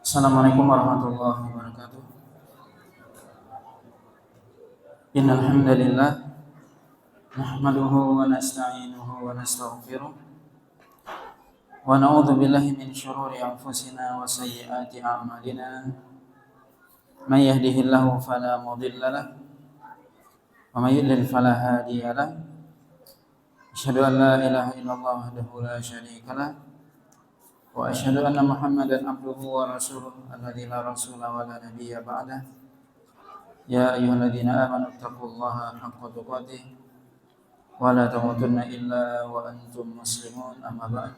Assalamualaikum warahmatullahi wabarakatuh. Innal hamdalillah nahmaduhu wa nasta'inuhu wa nastaghfiruh wa na'udzu billahi min shururi anfusina wa sayyiati a'malina. May yahdihillahu fala mudilla lahu wa may yudlil fala hadiya lahu. Asyhadu an la ilaha illallah wahdahu la syarika lahu wa asyhadu anna Muhammadan abduhu wa rasuluh alladzi la rasula wa la nabiyya ba'dah. Ya ayyuhalladzina amanu taqullaha haqqa tuqatih wa la tamutunna illa wa antum muslimun. Amma ba'd.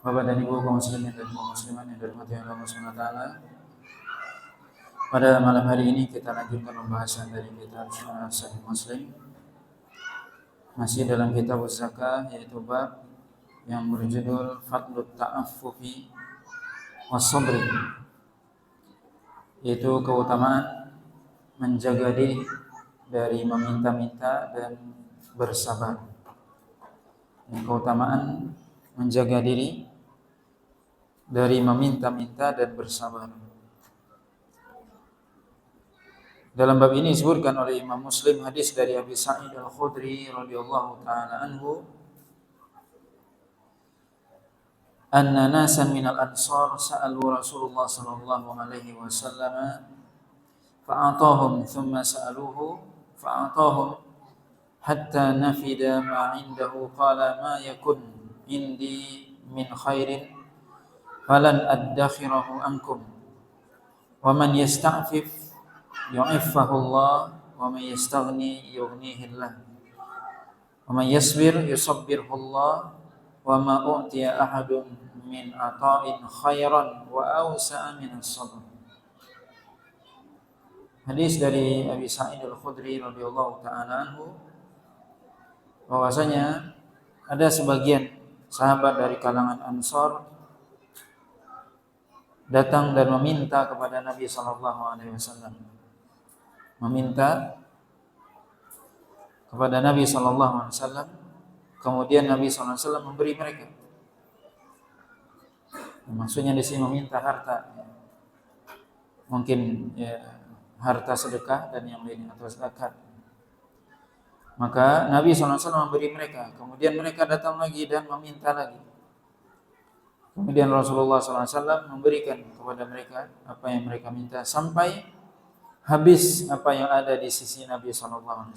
Bapak dan Ibu kaum muslimin dan kaum muslimat yang dirahmati Allah Subhanahu wa taala. Pada malam hari ini kita lanjutkan pembahasan dari kitab Sahih Muslim. Masih dalam kitab zakah, yaitu bab yang berjudul Fadlut Ta'affufi Was-Sabri, yaitu keutamaan menjaga diri dari meminta-minta dan bersabar. Keutamaan menjaga diri dari meminta-minta dan bersabar. Dalam bab ini disebutkan oleh Imam Muslim hadis dari Abi Sa'id Al-Khudri radhiyallahu taala anhu, anna nasan minal ansar sa'alu Rasulullah sallallahu alaihi wasallam fa'atahum thumma sa'aluhu fa'atahum hatta nafida ma indahu qala ma yakun indi min khairin falan addakhirahu ankum wa man yasta'fif yu'iffahu Allah wa man yastaghni yughnihi Allah wa man yasbir yusabbirhu Allah wa ma u'tiya ahadun min ata'in khairan wa awsa'a min as-sabr. Hadis dari Abi Sa'id Al-Khudri radhiyallahu taala anhu, bahwasanya ada sebagian sahabat dari kalangan Ansar datang dan meminta kepada Nabi sallallahu alaihi wasallam. Meminta kepada Nabi sallallahu alaihi wasallam, kemudian Nabi sallallahu alaihi wasallam memberi mereka. Maksudnya di sini meminta harta. Mungkin ya, harta sedekah dan yang lainnya atau zakat. Maka Nabi SAW memberi mereka. Kemudian mereka datang lagi dan meminta lagi. Kemudian Rasulullah SAW memberikan kepada mereka apa yang mereka minta sampai habis apa yang ada di sisi Nabi SAW.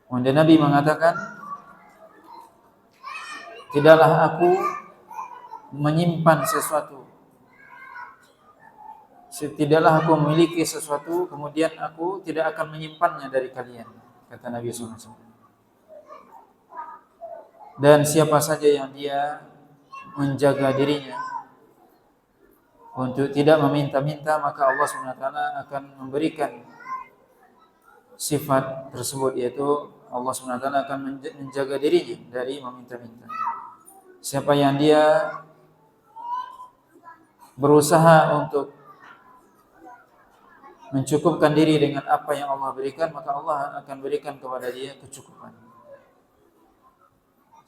Kemudian Nabi mengatakan, tidaklah aku menyimpan sesuatu, tidaklah aku memiliki sesuatu kemudian aku tidak akan menyimpannya dari kalian, kata Nabi SAW. Dan siapa saja yang dia menjaga dirinya untuk tidak meminta-minta, maka Allah SWT akan memberikan sifat tersebut, yaitu Allah SWT akan menjaga dirinya dari meminta-minta. Siapa yang dia berusaha untuk mencukupkan diri dengan apa yang Allah berikan, maka Allah akan berikan kepada dia kecukupan.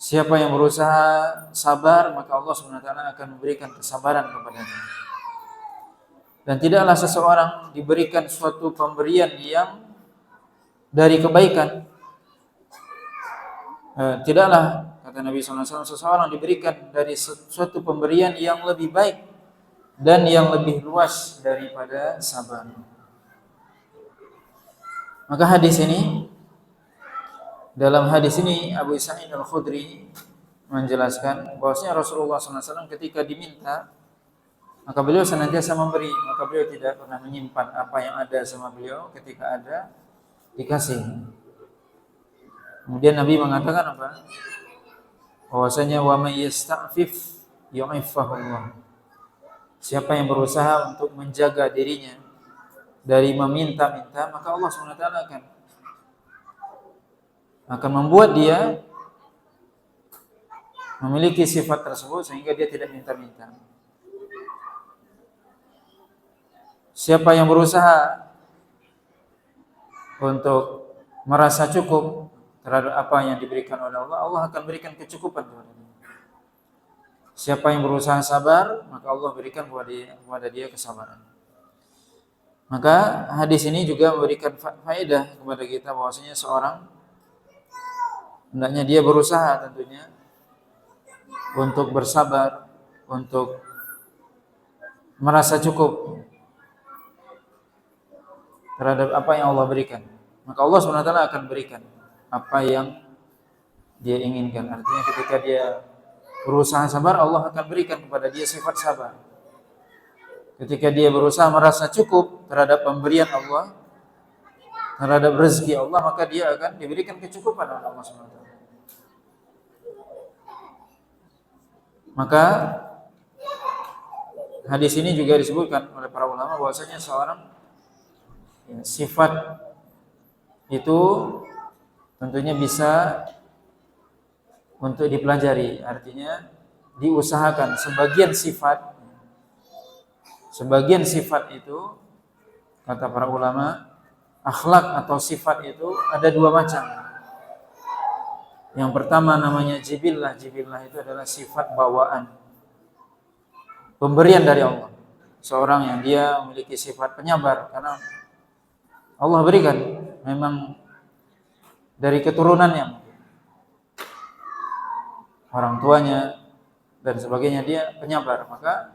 Siapa yang berusaha sabar, maka Allah SWT akan memberikan kesabaran kepadanya. Dan tidaklah seseorang diberikan suatu pemberian yang dari kebaikan. Tidaklah, kata Nabi SAW, seseorang diberikan dari suatu pemberian yang lebih baik dan yang lebih luas daripada sabar. Maka dalam hadis ini Abu Sa'id Al-Khudri menjelaskan bahwasanya Rasulullah SAW ketika diminta, maka beliau senantiasa memberi, maka beliau tidak pernah menyimpan apa yang ada sama beliau. Ketika ada, dikasih. Kemudian Nabi mengatakan apa? Bahwasanya wa may yasta'fif yu'iffahu Allah. Siapa yang berusaha untuk menjaga dirinya dari meminta-minta, maka Allah SWT akan membuat dia memiliki sifat tersebut sehingga dia tidak minta-minta. Siapa yang berusaha untuk merasa cukup terhadap apa yang diberikan oleh Allah, Allah akan berikan kecukupan kepada dia. Siapa yang berusaha sabar, maka Allah berikan kepada dia kesabaran. Maka hadis ini juga memberikan faedah kepada kita bahwasanya seorang hendaknya dia berusaha tentunya untuk bersabar, untuk merasa cukup terhadap apa yang Allah berikan. Maka Allah SWT akan berikan apa yang dia inginkan. Artinya ketika dia berusaha sabar, Allah akan berikan kepada dia sifat sabar. Ketika dia berusaha merasa cukup terhadap pemberian Allah, terhadap rezeki Allah, maka dia akan diberikan kecukupan oleh Allah SWT. Maka hadis ini juga disebutkan oleh para ulama bahwasanya seorang sifat itu tentunya bisa untuk dipelajari, artinya diusahakan. Sebagian sifat itu, kata para ulama, akhlak atau sifat itu ada dua macam. Yang pertama namanya jibillah. Jibillah itu adalah sifat bawaan, pemberian dari Allah. Seorang yang dia memiliki sifat penyabar karena Allah berikan, memang dari keturunannya, orang tuanya dan sebagainya, dia penyabar, maka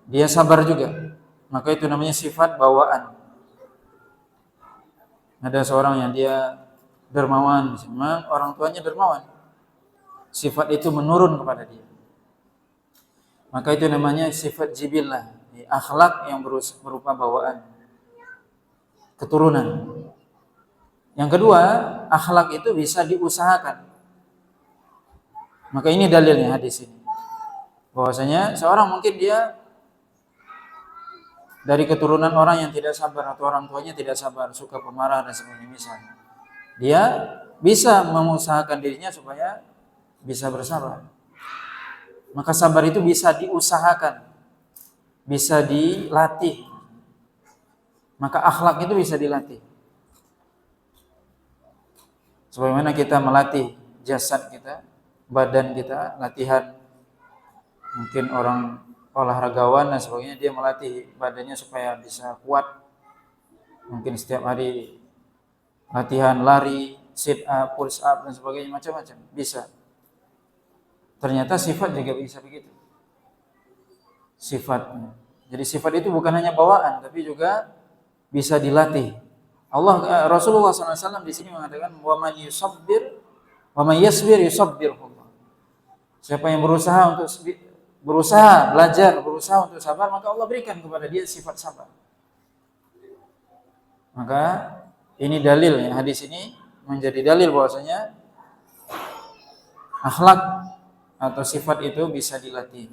dia sabar juga. Maka itu namanya sifat bawaan. Ada seorang yang dia dermawan, memang orang tuanya dermawan, sifat itu menurun kepada dia, maka itu namanya sifat jibillah, akhlak yang berupa bawaan, keturunan. Yang kedua, akhlak itu bisa diusahakan. Maka ini dalilnya hadis ini, bahwasanya seorang mungkin dia dari keturunan orang yang tidak sabar, atau orang tuanya tidak sabar, suka pemarah dan sebagainya misalnya, dia bisa mengusahakan dirinya supaya bisa bersabar. Maka sabar itu bisa diusahakan, bisa dilatih. Maka akhlak itu bisa dilatih. Sebagaimana kita melatih jasad kita, badan kita, latihan, mungkin orang olahragawan dan sebagainya, dia melatih badannya supaya bisa kuat. Mungkin setiap hari latihan lari, sit up, push up dan sebagainya, macam-macam, bisa. Ternyata sifat juga bisa begitu. Sifatnya. Jadi sifat itu bukan hanya bawaan, tapi juga bisa dilatih. Rasulullah SAW di sini mengatakan, wa man yasbir yusabbirullah. Siapa yang berusaha belajar, berusaha untuk sabar, maka Allah berikan kepada dia sifat sabar. Maka ini dalil, ya, hadis ini menjadi dalil bahwasanya akhlak atau sifat itu bisa dilatih,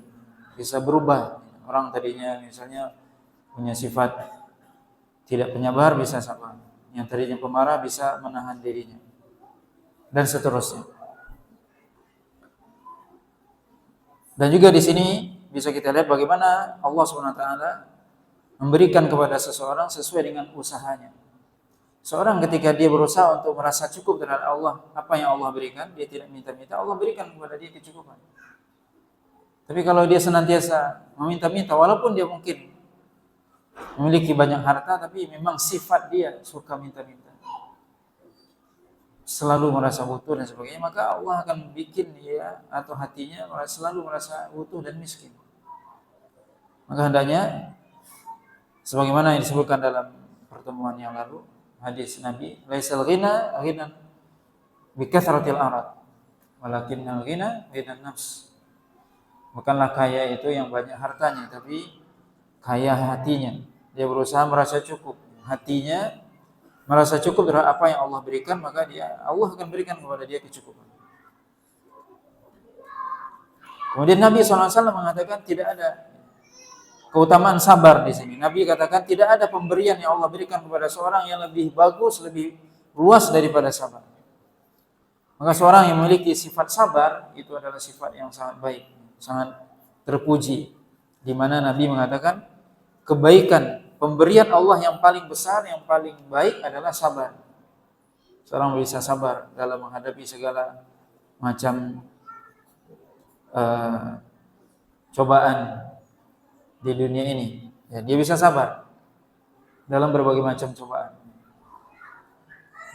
bisa berubah. Orang tadinya misalnya punya sifat tidak penyabar, bisa sabar. Yang tadinya pemarah bisa menahan dirinya, dan seterusnya. Dan juga di sini bisa kita lihat bagaimana Allah SWT memberikan kepada seseorang sesuai dengan usahanya. Seorang ketika dia berusaha untuk merasa cukup terhadap Allah, apa yang Allah berikan, dia tidak minta-minta, Allah berikan kepada dia kecukupan. Tapi kalau dia senantiasa meminta-minta, walaupun dia mungkin memiliki banyak harta, tapi memang sifat dia suka minta-minta, selalu merasa butuh dan sebagainya, maka Allah akan bikin dia atau hatinya selalu merasa butuh dan miskin. Maka hendaknya, sebagaimana yang disebutkan dalam pertemuan yang lalu, hadis Nabi, laisal ghina ghinan bi kathratil arad, walakinnal ghina ghinan nafs. Bukanlah kaya itu yang banyak hartanya, tapi kaya hatinya. Dia berusaha merasa cukup, hatinya merasa cukup terhadap apa yang Allah berikan, maka Allah akan berikan kepada dia kecukupan. Kemudian Nabi SAW mengatakan tidak ada keutamaan sabar di sini. Nabi katakan tidak ada pemberian yang Allah berikan kepada seorang yang lebih bagus, lebih luas daripada sabar. Maka seorang yang memiliki sifat sabar itu adalah sifat yang sangat baik, sangat terpuji, di mana Nabi mengatakan kebaikan, pemberian Allah yang paling besar, yang paling baik adalah sabar. Seorang bisa sabar dalam menghadapi segala macam cobaan di dunia ini. Ya, dia bisa sabar dalam berbagai macam cobaan.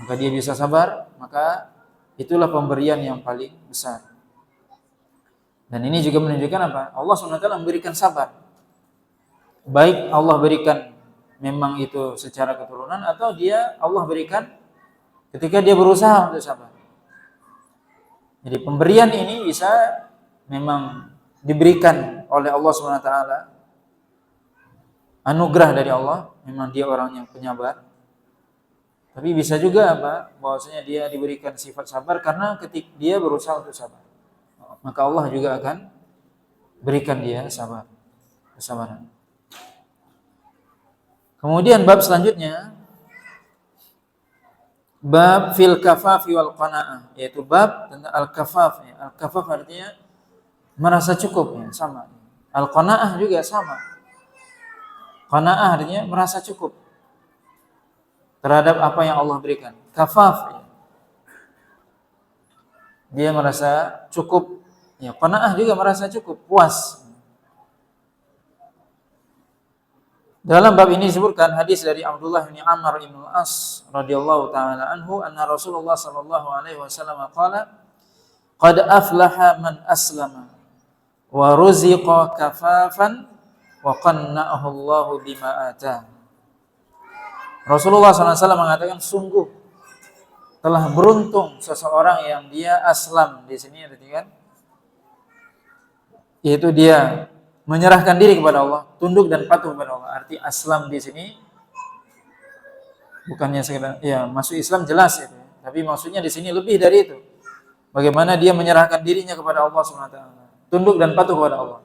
Maka dia bisa sabar, maka itulah pemberian yang paling besar. Dan ini juga menunjukkan apa? Allah SWT memberikan sabar. Baik Allah berikan memang itu secara keturunan, atau Allah berikan ketika dia berusaha untuk sabar. Jadi pemberian ini bisa memang diberikan oleh Allah SWT, anugerah dari Allah, memang dia orang yang penyabar. Tapi bisa juga bahwasanya dia diberikan sifat sabar karena ketika dia berusaha untuk sabar, maka Allah juga akan berikan dia kesabaran. Kemudian bab selanjutnya, bab fil kafafi wal qanaah, yaitu bab tentang al-kafaf. Al-kafaf artinya merasa cukup, sama. Al-qanaah juga sama. Qanaah artinya merasa cukup terhadap apa yang Allah berikan. Kafaf, dia merasa cukup. Qanaah juga merasa cukup, puas. Dalam bab ini disebutkan hadis dari Abdullah bin Amr bin Al-As radhiyallahu taala anhu, anna Rasulullah sallallahu alaihi wasallam qala, qad aflaha man aslama wa ruziqa kafafan wa qanna'ahu Allahu bima atah. Rasulullah SAW mengatakan, sungguh telah beruntung seseorang yang dia aslam, di sini artikan, yaitu dia menyerahkan diri kepada Allah, tunduk dan patuh kepada Allah. Arti aslam di sini bukannya sekedar masuk Islam, jelas itu, tapi maksudnya di sini lebih dari itu. Bagaimana dia menyerahkan dirinya kepada Allah SWT, tunduk dan patuh kepada Allah.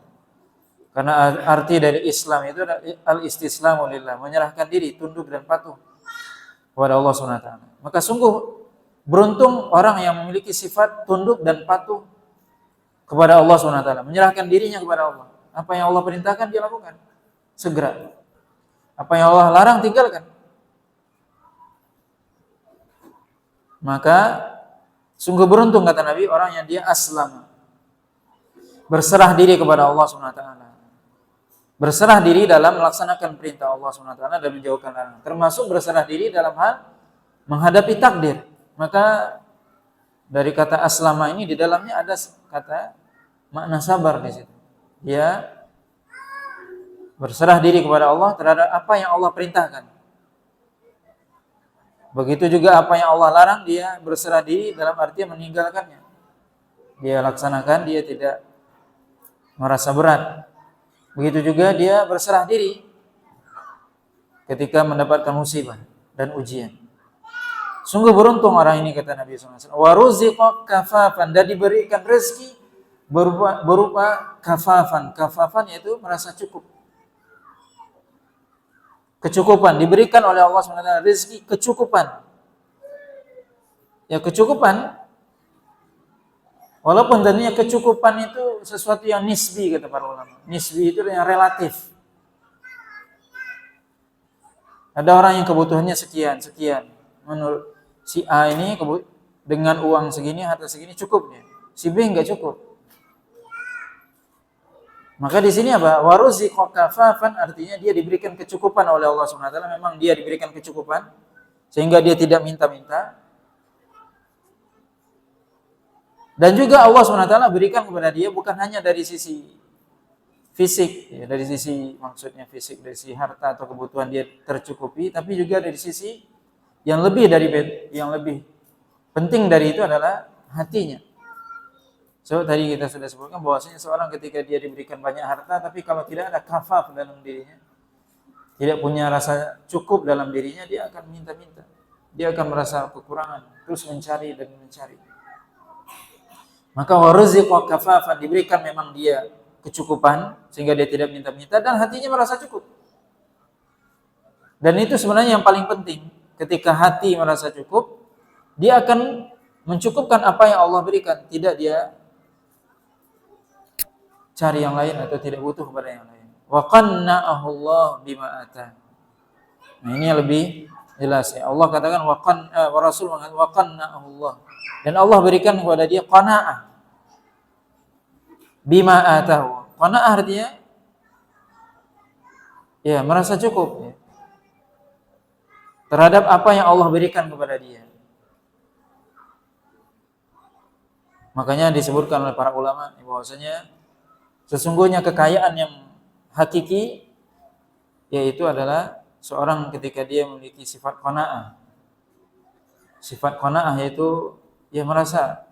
Karena arti dari Islam itu adalah al-istislamu lillah, menyerahkan diri, tunduk dan patuh kepada Allah SWT. Maka sungguh beruntung orang yang memiliki sifat tunduk dan patuh kepada Allah SWT, menyerahkan dirinya kepada Allah. Apa yang Allah perintahkan dia lakukan segera. Apa yang Allah larang tinggalkan. Maka sungguh beruntung, kata Nabi, orang yang dia aslam, berserah diri kepada Allah SWT, berserah diri dalam melaksanakan perintah Allah SWT dan menjauhkan larangan, termasuk berserah diri dalam hal menghadapi takdir. Maka dari kata aslama ini di dalamnya ada kata makna sabar di situ. Dia berserah diri kepada Allah terhadap apa yang Allah perintahkan. Begitu juga apa yang Allah larang, dia berserah diri dalam arti meninggalkannya. Dia laksanakan, dia tidak merasa berat. Begitu juga dia berserah diri ketika mendapatkan musibah dan ujian. Sungguh beruntung orang ini, kata Nabi SAW. Wa ruziqa kafafan, dan diberikan rezeki berupa kafafan. Kafafan yaitu merasa cukup. Kecukupan, diberikan oleh Allah SWT rezeki kecukupan. Ya, kecukupan, walaupun tentunya kecukupan itu sesuatu yang nisbi, kata para ulama. Nisbi itu yang relatif. Ada orang yang kebutuhannya sekian. Menurut si A ini dengan uang segini, harta segini cukup dia. Si B enggak cukup. Maka di sini apa? Waruziqa kafafan, artinya dia diberikan kecukupan oleh Allah SWT. Memang dia diberikan kecukupan sehingga dia tidak minta-minta. Dan juga Allah SWT berikan kepada dia bukan hanya dari sisi fisik, ya, dari sisi maksudnya fisik, dari sisi harta atau kebutuhan dia tercukupi, tapi juga dari sisi yang lebih penting dari itu adalah hatinya. So tadi kita sudah sebutkan bahwasanya seorang ketika dia diberikan banyak harta, tapi kalau tidak ada kafaf dalam dirinya, tidak punya rasa cukup dalam dirinya, dia akan minta-minta. Dia akan merasa kekurangan, terus mencari dan mencari. Maka waruziqa kafafan, diberikan memang dia kecukupan sehingga dia tidak minta-minta dan hatinya merasa cukup. Dan itu sebenarnya yang paling penting. Ketika hati merasa cukup, dia akan mencukupkan apa yang Allah berikan, tidak dia cari yang lain atau tidak butuh kepada yang lain. Wa qanna'ahu Allah bima atah. Nah, ini yang lebih jelas ya. Allah katakan wa Rasul mengatakan wa qanna'ahu Allah. Dan Allah berikan kepada dia qanaah bima atahu, Qanaah artinya ya merasa cukup ya, terhadap apa yang Allah berikan kepada dia. Makanya disebutkan oleh para ulama bahwasanya sesungguhnya kekayaan yang hakiki yaitu adalah seorang ketika dia memiliki sifat qanaah. Sifat qanaah yaitu dia merasa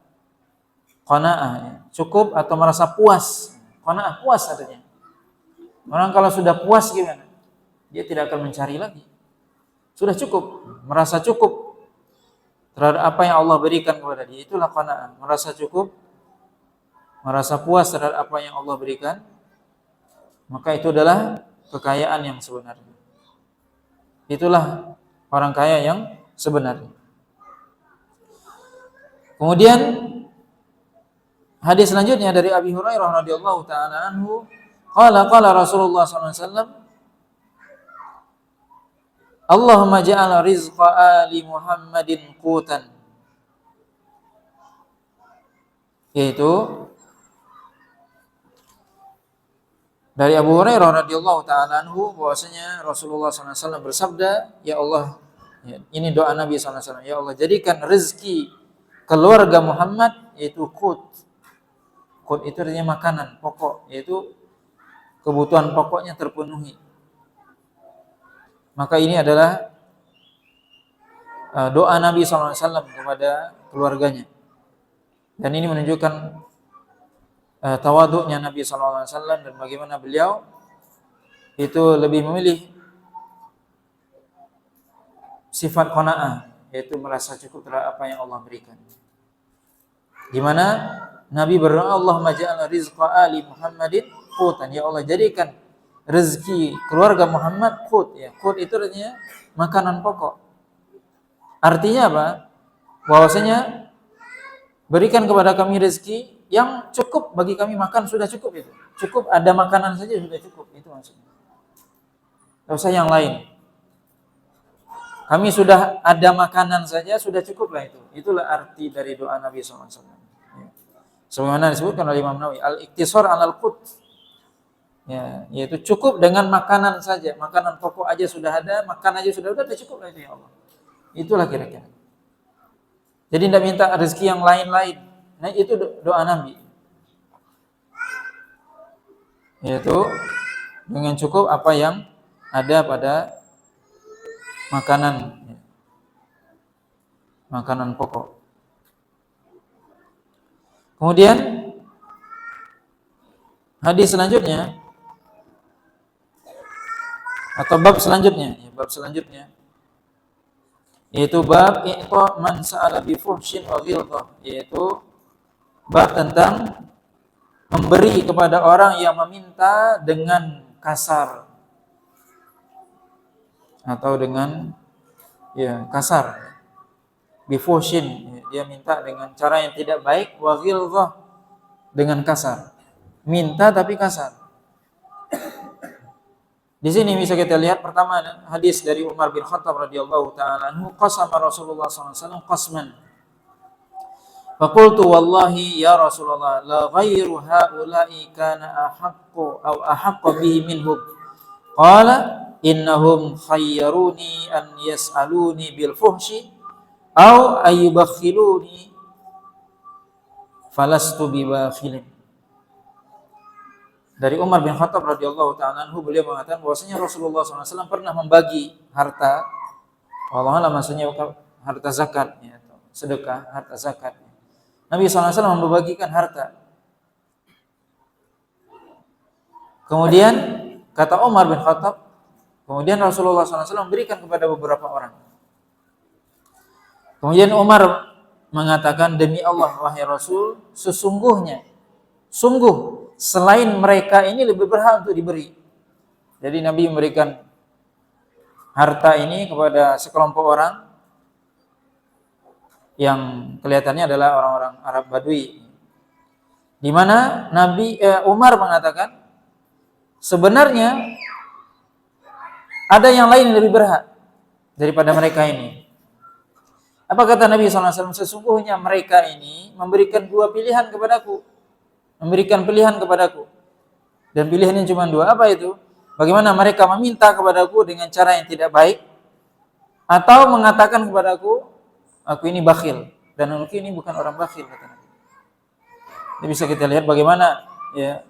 qanaah, ya, cukup atau merasa puas. Qanaah puas artinya. Orang kalau sudah puas gimana? Dia tidak akan mencari lagi. Sudah cukup, merasa cukup terhadap apa yang Allah berikan kepada dia. Itulah qanaah, merasa cukup, merasa puas terhadap apa yang Allah berikan. Maka itu adalah kekayaan yang sebenarnya. Itulah orang kaya yang sebenarnya. Kemudian hadis selanjutnya dari Abi Hurairah radhiyallahu taala anhu, qala Rasulullah sallallahu alaihi wasallam, Allahumma ja'al rizqa ali Muhammadin qutan. Yaitu dari Abu Hurairah radhiyallahu taala anhu bahwasanya Rasulullah sallallahu alaihi wasallam bersabda, ya Allah, ya, ini doa Nabi sallallahu alaihi wasallam, ya Allah jadikan rezeki keluarga Muhammad yaitu qut. Qut itu artinya makanan pokok, yaitu kebutuhan pokoknya terpenuhi. Maka ini adalah doa Nabi sallallahu alaihi wasallam kepada keluarganya. Dan ini menunjukkan tawaduknya Nabi sallallahu alaihi wasallam dan bagaimana beliau itu lebih memilih sifat qanaah, yaitu merasa cukup terhadap apa yang Allah berikan. Di mana Nabi berdoa, Allahumma ja'al rizqa ali Muhammadin qutan. Ya Allah jadikan rezeki keluarga Muhammad qut. Ya, qut itu artinya makanan pokok. Artinya apa? Bahwasanya berikan kepada kami rezeki yang cukup bagi kami makan, sudah cukup itu. Cukup ada makanan saja sudah cukup, itu maksudnya. Tidak usah yang lain. Kami sudah ada makanan saja sudah cukuplah itu. Itulah arti dari doa Nabi SAW. Ya. Sebagaimana disebutkan oleh Imam Nawawi, al-iktisar alal qut. Ya, yaitu cukup dengan makanan saja, makanan pokok aja sudah ada, makan aja sudah cukup lah itu ya Allah. Itulah kira-kira. Jadi tidak minta rezeki yang lain-lain. Nah, itu doa Nabi. Yaitu dengan cukup apa yang ada pada makanan pokok. Kemudian hadis selanjutnya atau bab selanjutnya yaitu bab i'ta man sa'ala bi fuhsyin wa ghilzah, yaitu bab tentang memberi kepada orang yang meminta dengan kasar atau dengan kasar. Bi fuhsyin, dia minta dengan cara yang tidak baik, wa ghilzah dengan kasar. Minta tapi kasar. Di sini bisa kita lihat pertama hadis dari Umar bin Khattab radhiyallahu taala anhu, qasama Rasulullah sallallahu alaihi wasallam qasman. Faqultu wallahi ya Rasulullah la ghairu haula'i kana ahaqqu bihi minhum. Qala innahum khayyaruni an yas'aluni bil fuhshi aw ayyubakhiluni falastu bibakhilin. Dari Umar bin Khattab radhiyallahu taala anhu, beliau mengatakan bahwasanya Rasulullah SAW pernah membagi harta, Allah maksudnya harta zakat, ya, sedekah, harta zakat. Nabi SAW membagikan harta. Kemudian kata Umar bin Khattab, kemudian Rasulullah SAW memberikan kepada beberapa orang. Kemudian Umar mengatakan, demi Allah wahai Rasul, sungguh selain mereka ini lebih berhak untuk diberi. Jadi Nabi memberikan harta ini kepada sekelompok orang yang kelihatannya adalah orang-orang Arab Badui, di mana Umar mengatakan sebenarnya ada yang lain yang lebih berhak daripada mereka ini. Apa kata Nabi SAW? Sesungguhnya mereka ini memberikan dua pilihan kepadaku. Memberikan pilihan kepadaku. Dan pilihannya cuma dua, apa itu? Bagaimana mereka meminta kepadaku dengan cara yang tidak baik, atau mengatakan kepadaku, aku ini bakhil, dan aku ini bukan orang bakhil, kata Nabi. Ini bisa kita lihat bagaimana ya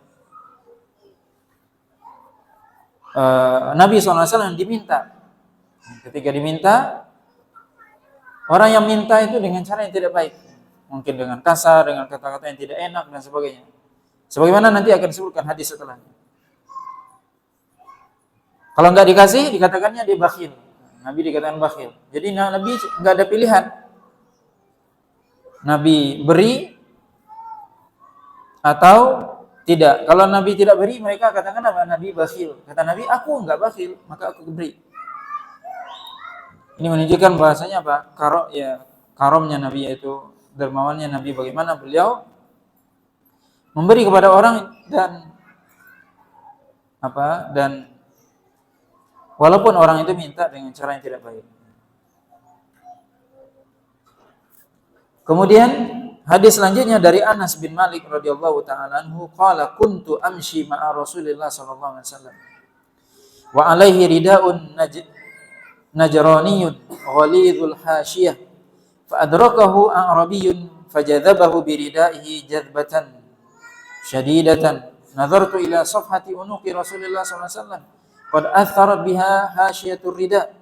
Nabi SAW diminta. Ketika diminta, orang yang minta itu dengan cara yang tidak baik, mungkin dengan kasar, dengan kata-kata yang tidak enak dan sebagainya. Sebagaimana nanti akan disebutkan hadis setelahnya. Kalau nggak dikasih, dikatakannya dia bakhil. Nabi dikatakan bakhil. Jadi Nabi nggak ada pilihan. Nabi beri atau tidak. Kalau Nabi tidak beri, mereka katakan apa? Nabi bakhil. Kata Nabi, aku nggak bakhil, maka aku beri. Ini menunjukkan bahasanya apa? Karomnya Nabi, yaitu dermawannya Nabi, bagaimana beliau memberi kepada orang dan walaupun orang itu minta dengan cara yang tidak baik. Kemudian hadis selanjutnya dari Anas bin Malik radhiyallahu taala anhu, qala kuntu amshi ma'a Rasulillah sallallahu alaihi wasallam wa alaihi ridaun najraniyun ghalidhul hasyiyah fa adrakahu a'rabiyyun fajadhabahu biridaihi jadbatan syadidatan nazartu ila safhati unuqi Rasulillah sallallahu alaihi wasallam qad atharat biha hasyiyatur rida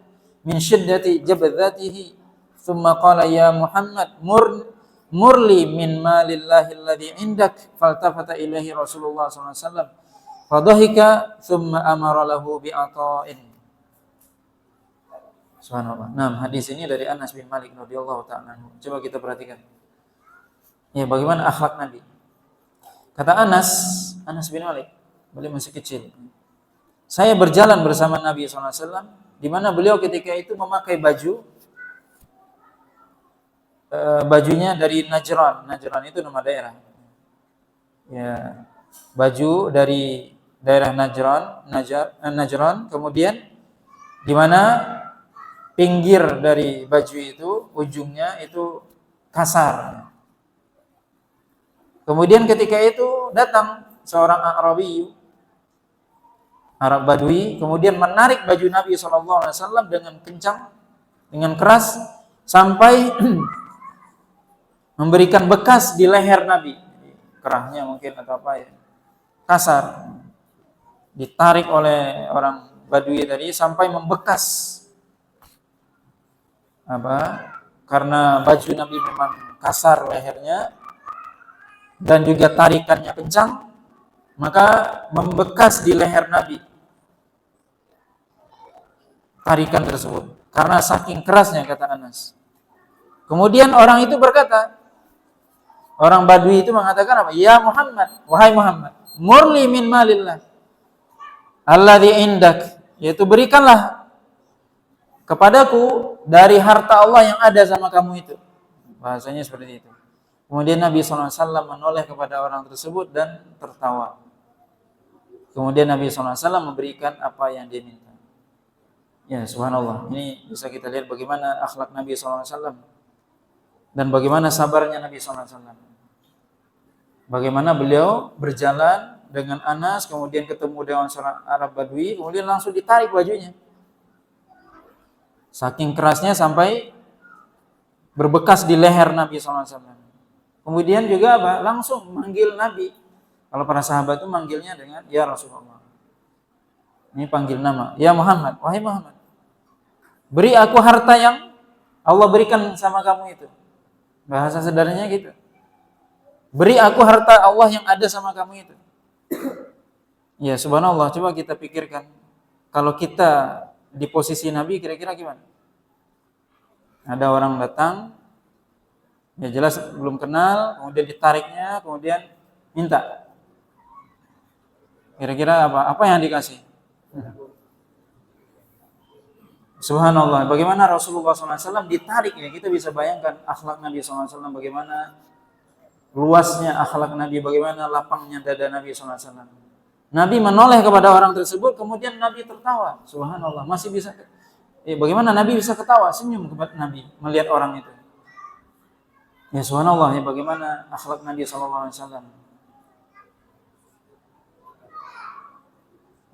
min shiddati jabdhatihi thumma qala ya Muhammad murli min malillahi alladhi indak faltafata ilaihi Rasulullah sallallahu alaihi wasallam fadhahika thumma amara lahu bi'ata'in. Subhanallah. Nah, hadis ini dari Anas bin Malik radhiyallahu ta'ala anhu. Coba kita perhatikan. Ya, bagaimana akhlak Nabi. Kata Anas bin Malik, beliau masih kecil. Saya berjalan bersama Nabi SAW, di mana beliau ketika itu memakai bajunya dari Najran. Najran itu nama daerah. Ya, baju dari daerah Najran, kemudian di mana pinggir dari baju itu, ujungnya itu kasar. Kemudian ketika itu datang seorang Arab Badui, kemudian menarik baju Nabi SAW dengan kencang, dengan keras, sampai memberikan bekas di leher Nabi. Kerahnya mungkin atau apa ya, kasar. Ditarik oleh orang Badui tadi sampai membekas. Karena baju Nabi memang kasar lehernya, dan juga tarikannya kencang, maka membekas di leher Nabi tarikan tersebut karena saking kerasnya, kata Anas. Kemudian orang itu berkata, orang Badui itu mengatakan apa? Ya Muhammad, wahai Muhammad, murli min malillah alladhi indak, yaitu berikanlah kepadaku dari harta Allah yang ada sama kamu itu. Bahasanya seperti itu. Kemudian Nabi SAW menoleh kepada orang tersebut dan tertawa. Kemudian Nabi SAW memberikan apa yang dia minta. Ya, subhanallah. Ini bisa kita lihat bagaimana akhlak Nabi SAW dan bagaimana sabarnya Nabi SAW. Bagaimana beliau berjalan dengan Anas, kemudian ketemu dengan seorang Arab Badui, kemudian langsung ditarik bajunya. Saking kerasnya sampai berbekas di leher Nabi SAW. Kemudian juga langsung manggil Nabi. Kalau para sahabat itu manggilnya dengan ya Rasulullah. Ini panggil nama. Ya Muhammad, wahai Muhammad, beri aku harta yang Allah berikan sama kamu itu. Bahasa sederhananya gitu. Beri aku harta Allah yang ada sama kamu itu. Ya subhanallah, coba kita pikirkan. Kalau kita di posisi Nabi, kira-kira gimana? Ada orang datang, ya jelas belum kenal, kemudian ditariknya, kemudian minta. Kira-kira apa yang dikasih? Subhanallah, bagaimana Rasulullah SAW ditarik ya. Kita bisa bayangkan akhlak Nabi SAW, bagaimana luasnya akhlak Nabi, bagaimana lapangnya dada Nabi SAW. Nabi menoleh kepada orang tersebut, kemudian Nabi tertawa. Subhanallah, masih bisa. Bagaimana Nabi bisa ketawa, senyum kepada Nabi melihat orang itu. Ya subhanallah, ya bagaimana akhlak Nabi SAW.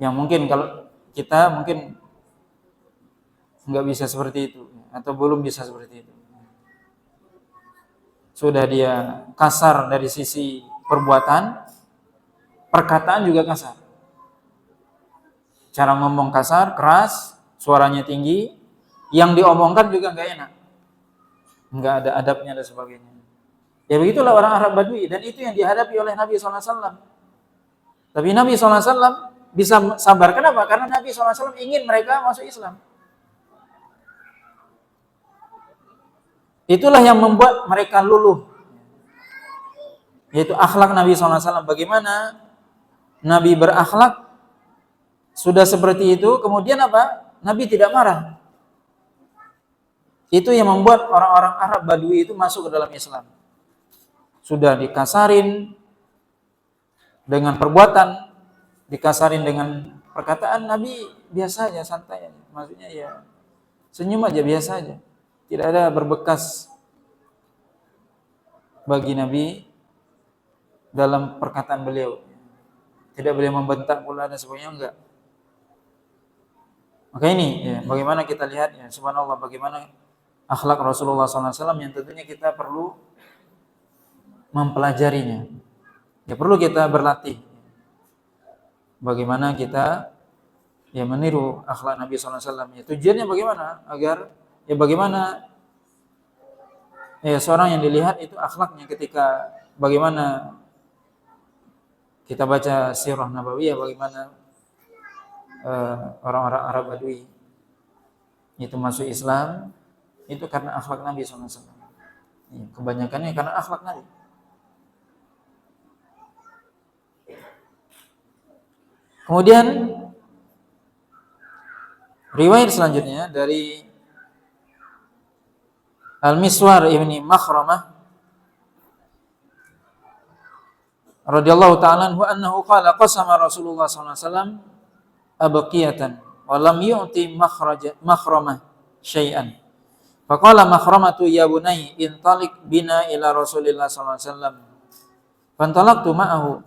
Yang mungkin kalau kita mungkin nggak bisa seperti itu atau belum bisa seperti itu. Sudah dia kasar dari sisi perbuatan, perkataan juga kasar. Cara ngomong kasar, keras, suaranya tinggi, yang diomongkan juga nggak enak, nggak ada adabnya dan sebagainya. Ya begitulah orang Arab Badui, dan itu yang dihadapi oleh Nabi SAW. Tapi Nabi SAW bisa sabar. Kenapa? Karena Nabi SAW ingin mereka masuk Islam. Itulah yang membuat mereka luluh, yaitu akhlak Nabi SAW. Bagaimana Nabi berakhlak sudah seperti itu, kemudian apa? Nabi tidak marah. Itu yang membuat orang-orang Arab Badui itu masuk ke dalam Islam. Sudah dikasarin dengan perbuatan, dikasarin dengan perkataan, Nabi biasa aja, santai aja. Maksudnya ya senyum aja, biasa aja. Tidak ada berbekas bagi Nabi dalam perkataan beliau. Tidak boleh membentak pula dan sebagainya, enggak. Maka ini ya, bagaimana kita lihat ya, subhanallah, bagaimana akhlak Rasulullah SAW yang tentunya kita perlu mempelajarinya. Ya perlu kita berlatih. Bagaimana kita ya meniru akhlak Nabi SAW. Ya, tujuannya bagaimana? Agar ya bagaimana ya seorang yang dilihat itu akhlaknya ketika bagaimana kita baca sirah nabawiyah, bagaimana orang-orang Arab Badui itu masuk Islam itu karena akhlak Nabi SAW. Ya, kebanyakannya karena akhlak Nabi. Kemudian riwayat selanjutnya dari Al-Miswar ibni Makhramah radhiyallahu ta'ala anhu annahu qala qasama Rasulullah sallallahu alaihi wasallam abqiyatan wa lam yu'ti Makhramah syai'an. Faqala Makhramatu ya bunai intalik bina ila Rasulillah sallallahu alaihi wasallam. Fantalaqtu ma'ahu.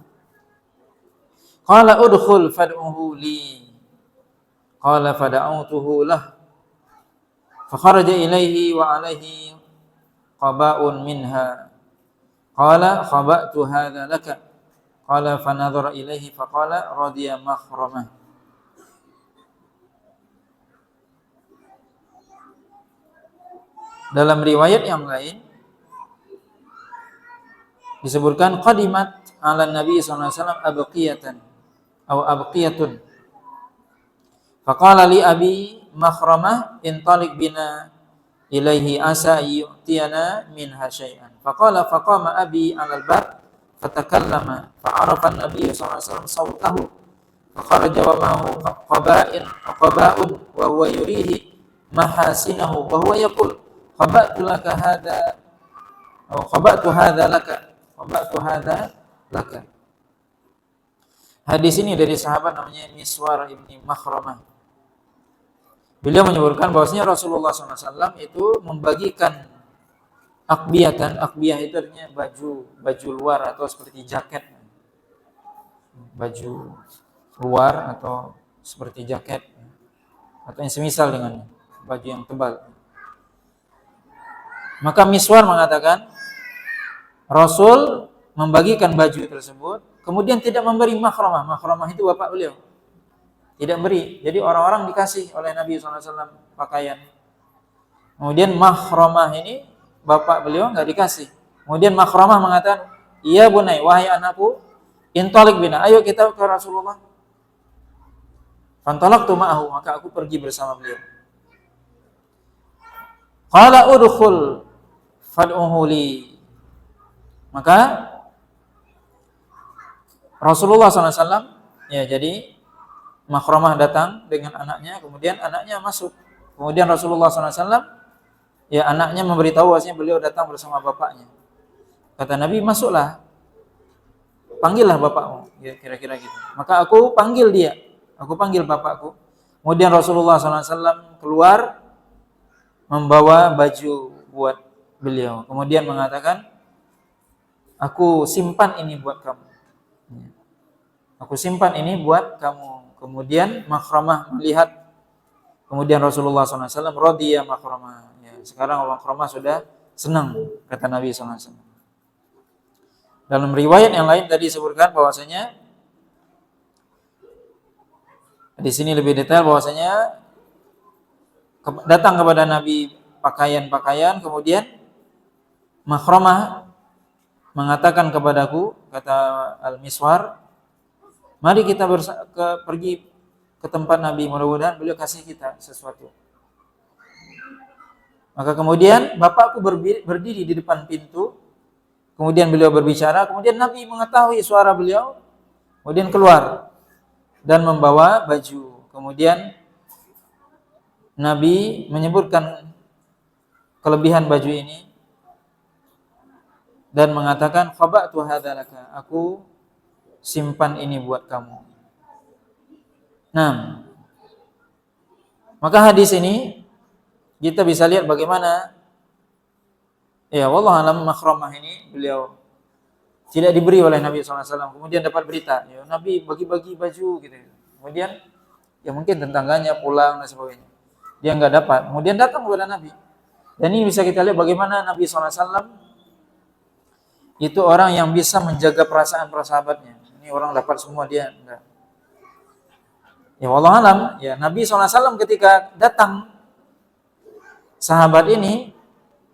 Qala udkhul fad'uhu li. Qala fada'utuhu lah. Fakharaja ilaihi wa alaihi qaba'un minha. Qala khaba'tu hadha laka. Qala fanadhara ilaihi faqala radiya Makhramah. Dalam riwayat yang lain disebutkan qadimat ala Nabi sallallahu alaihi wasallam abqiyatan atau abqiyatun. Faqala li abi Makhramah intalik bina ilaihi asa yu'tiyana minha syai'an. Faqama abi 'ala al-bab fatakallama fa'arafa an-nabiy sallallahu alaihi wasallam sawtahu fakharaja wa ma'ahu qaba'un wa huwa yurihi mahasinahu wa huwa yaqul khaba'tu laka hadha atau khaba'tu hadha laka. Hadis ini dari sahabat namanya Miswar ibni Makhramah. Beliau menyebutkan bahwasanya Rasulullah SAW itu membagikan akbiyatan. Akbiyah itu artinya baju luar atau seperti jaket. Baju luar atau seperti jaket atau yang semisal dengan baju yang tebal. Maka Miswar mengatakan Rasul membagikan baju tersebut, kemudian tidak memberi Makhramah. Makhramah itu bapak beliau. Tidak beri. Jadi orang-orang dikasih oleh Nabi SAW pakaian. Kemudian Makhramah ini bapak beliau enggak dikasih. Kemudian Makhramah mengatakan, "Ya bunai, wahai anakku, intalik bina, ayo kita ke Rasulullah." Fantalaqtu ma'ahu, maka aku pergi bersama beliau. Qala udkhul fad'uhu li. Maka Rasulullah SAW ya, jadi Makhramah datang dengan anaknya, kemudian anaknya masuk. Kemudian Rasulullah SAW ya, anaknya memberitahu bahwasanya beliau datang bersama bapaknya. Kata Nabi, masuklah, panggillah bapakmu, ya, kira-kira gitu. Maka aku panggil dia, aku panggil bapakku. Kemudian Rasulullah SAW keluar membawa baju buat beliau. Kemudian mengatakan, aku simpan ini buat kamu. Aku simpan ini buat kamu. Kemudian Makhramah melihat, kemudian Rasulullah SAW radiya Makhramah. Ya, sekarang Makhramah sudah senang, kata Nabi SAW. Dalam riwayat yang lain tadi disebutkan bahwasanya di sini lebih detail bahwasanya datang kepada Nabi pakaian-pakaian, kemudian Makhramah mengatakan kepadaku, kata Al-Miswar, mari kita pergi ke tempat Nabi, mudah-mudahan beliau kasih kita sesuatu. Maka kemudian bapakku berdiri di depan pintu, kemudian beliau berbicara, kemudian Nabi mengetahui suara beliau, kemudian keluar dan membawa baju. Kemudian Nabi menyebutkan kelebihan baju ini dan mengatakan, khaba'tu hadza laka, aku simpan ini buat kamu. Nah, maka hadis ini kita bisa lihat bagaimana ya wallahu alam Makhramah ini beliau tidak diberi oleh Nabi SAW. Kemudian dapat berita, ya Nabi bagi-bagi baju gitu. Kemudian ya mungkin tetangganya pulang dan sebagainya. Dia nggak dapat. Kemudian datang kepada Nabi. Dan ini bisa kita lihat bagaimana Nabi SAW itu orang yang bisa menjaga perasaan para sahabatnya. Ini orang dapat semua, dia enggak. Ya wallahu alam, ya Nabi SAW ketika datang sahabat ini,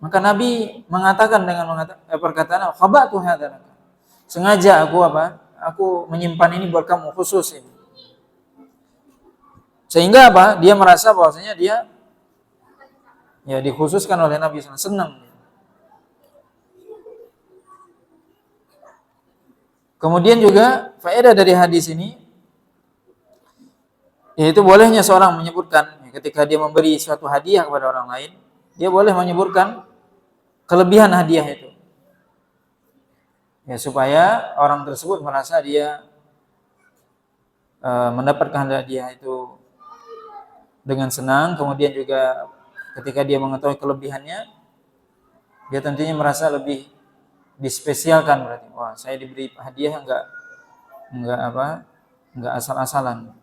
maka Nabi mengatakan dengan perkataan, khaba'tu hadza laka. Sengaja aku menyimpan ini buat kamu, khusus ini. Sehingga dia merasa bahwasanya dia ya dikhususkan oleh Nabi SAW, senang. Kemudian juga faedah dari hadis ini, yaitu bolehnya seorang menyebutkan ketika dia memberi suatu hadiah kepada orang lain, dia boleh menyebutkan kelebihan hadiah itu. Ya, supaya orang tersebut merasa dia mendapatkan hadiah itu dengan senang. Kemudian juga ketika dia mengetahui kelebihannya, dia tentunya merasa lebih dispesialkan, berarti wah saya diberi hadiah enggak asal-asalan,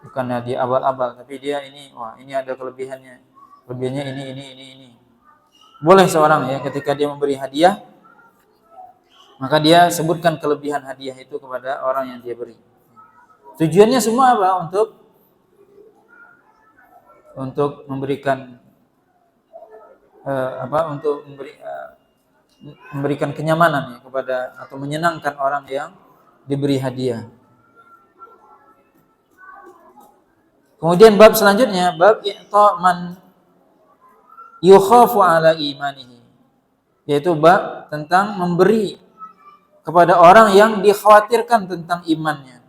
bukan hadiah abal-abal, tapi dia ini ada kelebihannya ini. Boleh seorang ya ketika dia memberi hadiah, maka dia sebutkan kelebihan hadiah itu kepada orang yang dia beri. Tujuannya semua untuk memberikan memberikan kenyamanan ya kepada atau menyenangkan orang yang diberi hadiah. Kemudian bab selanjutnya, bab i'ta man yukhafu ala imanihi, yaitu bab tentang memberi kepada orang yang dikhawatirkan tentang imannya.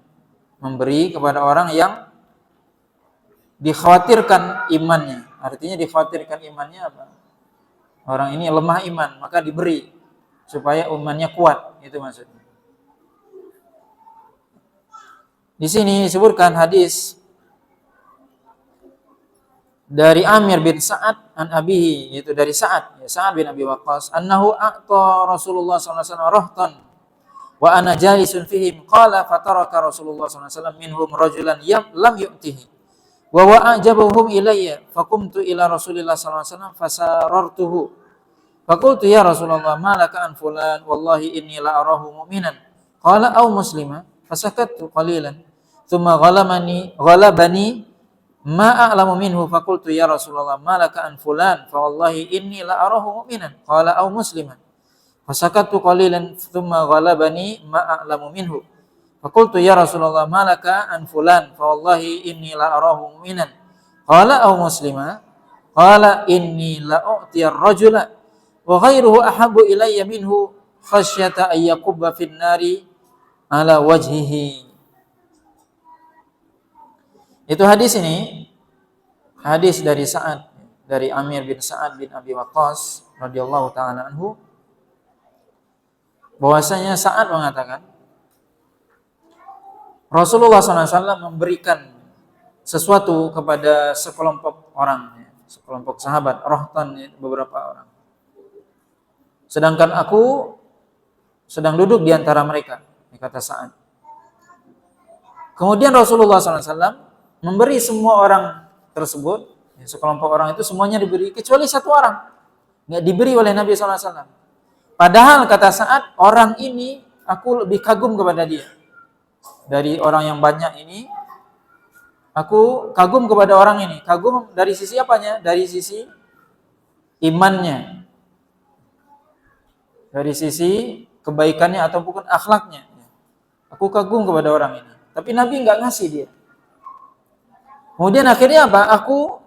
Memberi kepada orang yang dikhawatirkan imannya. Artinya dikhawatirkan imannya apa? Orang ini lemah iman, maka diberi supaya imannya kuat, itu maksudnya. Di sini disebutkan hadis dari Amir bin Sa'ad an abihi, yaitu dari Sa'ad bin Abi Waqqas, annahu a'ta Rasulullah sallallahu alaihi wasallam rahtan wa ana jalisun fihim, qala fataraka Rasulullah sallallahu alaihi wasallam minhum rajulan lam yu'tihi wa a'jabuhum ilayya faqumtu ila Rasulillah sallallahu alaihi wasallam fasarartuhu faqultu ya Rasulullah ma laka an fulan wallahi inni la arahu mu'minan qala aw muslima fasakattu qalilan thumma ghalabani ma a'lamu minhu faqultu ya Rasulullah ma laka an fulan fa wallahi inni la arahu mu'minan qala aw musliman fasakattu qalilan thumma ghalabani ma a'lamu minhu faqultu ya Rasulullah ma laka an fulan fa wallahi inni la arahu mu'minan qala aw muslima qala inni la u'tiyar rajula wa ghairuhu ahabbu ilayya minhu khasyata ay yaqubba fin nari ala wajhihi. Itu hadis ini, hadis dari Sa'ad, dari Amir bin Sa'ad bin Abi Waqqas radhiyallahu taala anhu, bahwasanya Sa'ad mengatakan Rasulullah SAW memberikan sesuatu kepada sekelompok orang, sekelompok sahabat, rohtan, beberapa orang. Sedangkan aku sedang duduk di antara mereka, kata Sa'ad. Kemudian Rasulullah SAW memberi semua orang tersebut, sekelompok orang itu semuanya diberi, kecuali satu orang nggak diberi oleh Nabi SAW. Padahal kata Sa'ad, orang ini aku lebih kagum kepada dia. Dari orang yang banyak ini, aku kagum kepada orang ini. Kagum dari sisi apanya? Dari sisi imannya, dari sisi kebaikannya atau bukan akhlaknya. Aku kagum kepada orang ini. Tapi Nabi nggak ngasih dia. Kemudian akhirnya apa? Aku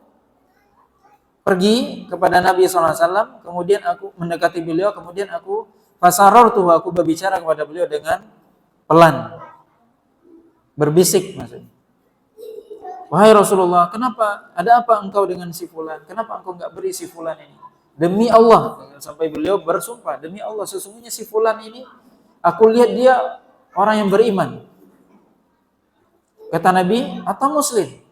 pergi kepada Nabi SAW, kemudian aku mendekati beliau, kemudian aku aku berbicara kepada beliau dengan pelan, berbisik maksudnya. Wahai Rasulullah, kenapa? Ada apa engkau dengan si fulan? Kenapa engkau nggak beri si fulan ini? Demi Allah, sampai beliau bersumpah, demi Allah sesungguhnya si fulan ini, aku lihat dia orang yang beriman. Kata Nabi, atau muslim.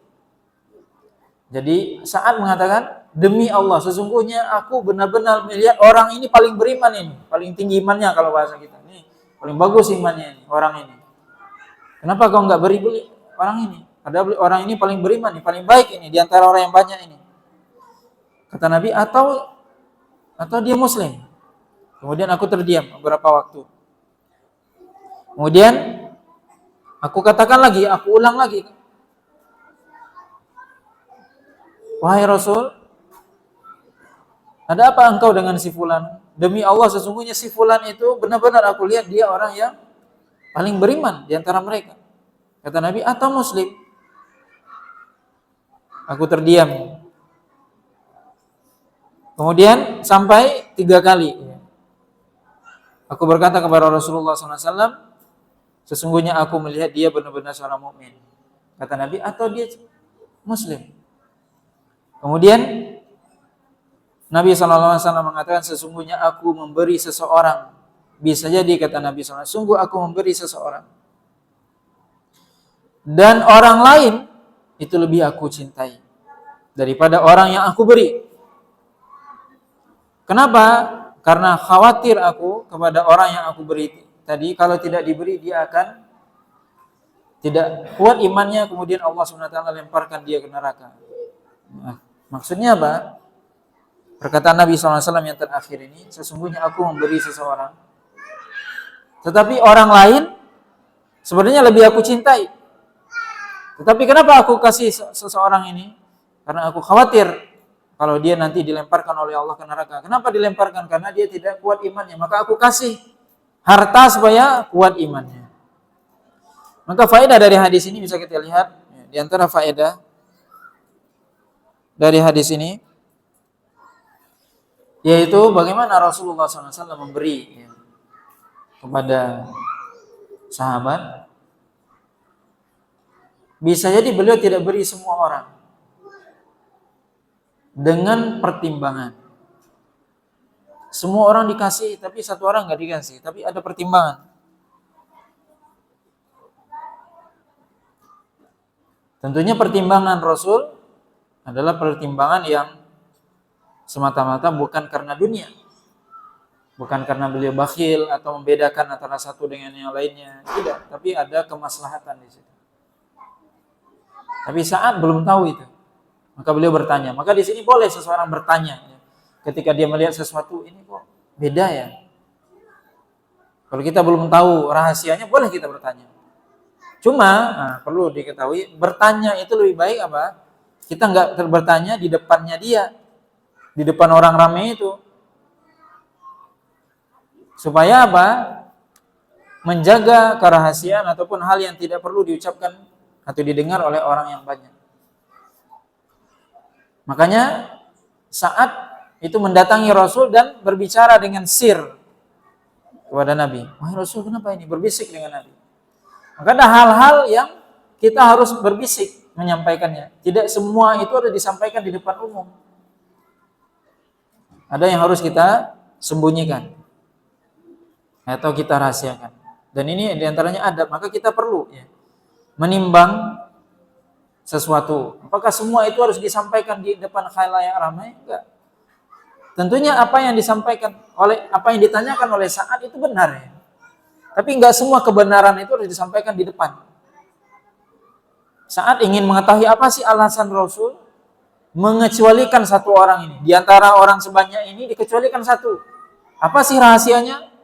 Jadi saat mengatakan, demi Allah, sesungguhnya aku benar-benar melihat orang ini paling beriman ini, paling tinggi imannya kalau bahasa kita. Ini paling bagus imannya ini, orang ini. Kenapa kau nggak beri orang ini? Ada orang ini paling beriman, nih, paling baik ini di antara orang yang banyak ini. Kata Nabi, atau dia muslim. Kemudian aku terdiam beberapa waktu. Kemudian aku katakan lagi, aku ulang lagi. Wahai Rasul, ada apa engkau dengan si fulan? Demi Allah sesungguhnya si fulan itu benar-benar aku lihat dia orang yang paling beriman di antara mereka. Kata Nabi, atau muslim. Aku terdiam. Kemudian sampai 3 kali. Aku berkata kepada Rasulullah SAW, sesungguhnya aku melihat dia benar-benar seorang mukmin. Kata Nabi, atau dia muslim. Kemudian Nabi SAW mengatakan, sesungguhnya aku memberi seseorang. Bisa jadi kata Nabi SAW, sungguh aku memberi seseorang. Dan orang lain itu lebih aku cintai daripada orang yang aku beri. Kenapa? Karena khawatir aku kepada orang yang aku beri tadi, kalau tidak diberi dia akan tidak kuat imannya, kemudian Allah SWT lemparkan dia ke neraka. Nah, maksudnya apa? Perkataan Nabi SAW yang terakhir ini, sesungguhnya aku memberi seseorang, tetapi orang lain sebenarnya lebih aku cintai. Tetapi kenapa aku kasih seseorang ini? Karena aku khawatir kalau dia nanti dilemparkan oleh Allah ke neraka. Kenapa dilemparkan? Karena dia tidak kuat imannya. Maka aku kasih harta supaya kuat imannya. Maka faedah dari hadis ini bisa kita lihat. Di antara faedah dari hadis ini, yaitu bagaimana Rasulullah SAW memberi kepada sahabat. Bisa jadi beliau tidak beri semua orang dengan pertimbangan. Semua orang dikasih, tapi satu orang nggak dikasih, tapi ada pertimbangan. Tentunya pertimbangan Rasul adalah pertimbangan yang semata-mata bukan karena dunia, bukan karena beliau bakhil atau membedakan antara satu dengan yang lainnya, tidak. Tapi ada kemaslahatan di situ. Tapi saat belum tahu itu, maka beliau bertanya. Maka di sini boleh seseorang bertanya ketika dia melihat sesuatu, ini kok beda ya. Kalau kita belum tahu rahasianya, boleh kita bertanya. Cuma perlu diketahui, bertanya itu lebih baik apa? Kita nggak bertanya di depannya dia, di depan orang ramai itu. Supaya apa? Menjaga kerahasiaan ataupun hal yang tidak perlu diucapkan atau didengar oleh orang yang banyak. Makanya saat itu mendatangi Rasul dan berbicara dengan sir kepada Nabi. Wahai Rasul, kenapa ini? Berbisik dengan Nabi. Maka ada hal-hal yang kita harus berbisik menyampaikannya. Tidak semua itu ada disampaikan di depan umum. Ada yang harus kita sembunyikan atau kita rahasiakan. Dan ini diantaranya adab. Maka kita perlu menimbang sesuatu. Apakah semua itu harus disampaikan di depan khalayak ramai? Enggak. Tentunya apa yang disampaikan apa yang ditanyakan oleh Sa'ad itu benar ya. Tapi enggak semua kebenaran itu harus disampaikan di depan. Saat ingin mengetahui apa sih alasan Rasul mengecualikan satu orang ini. Di antara orang sebanyak ini dikecualikan satu. Apa sih rahasianya?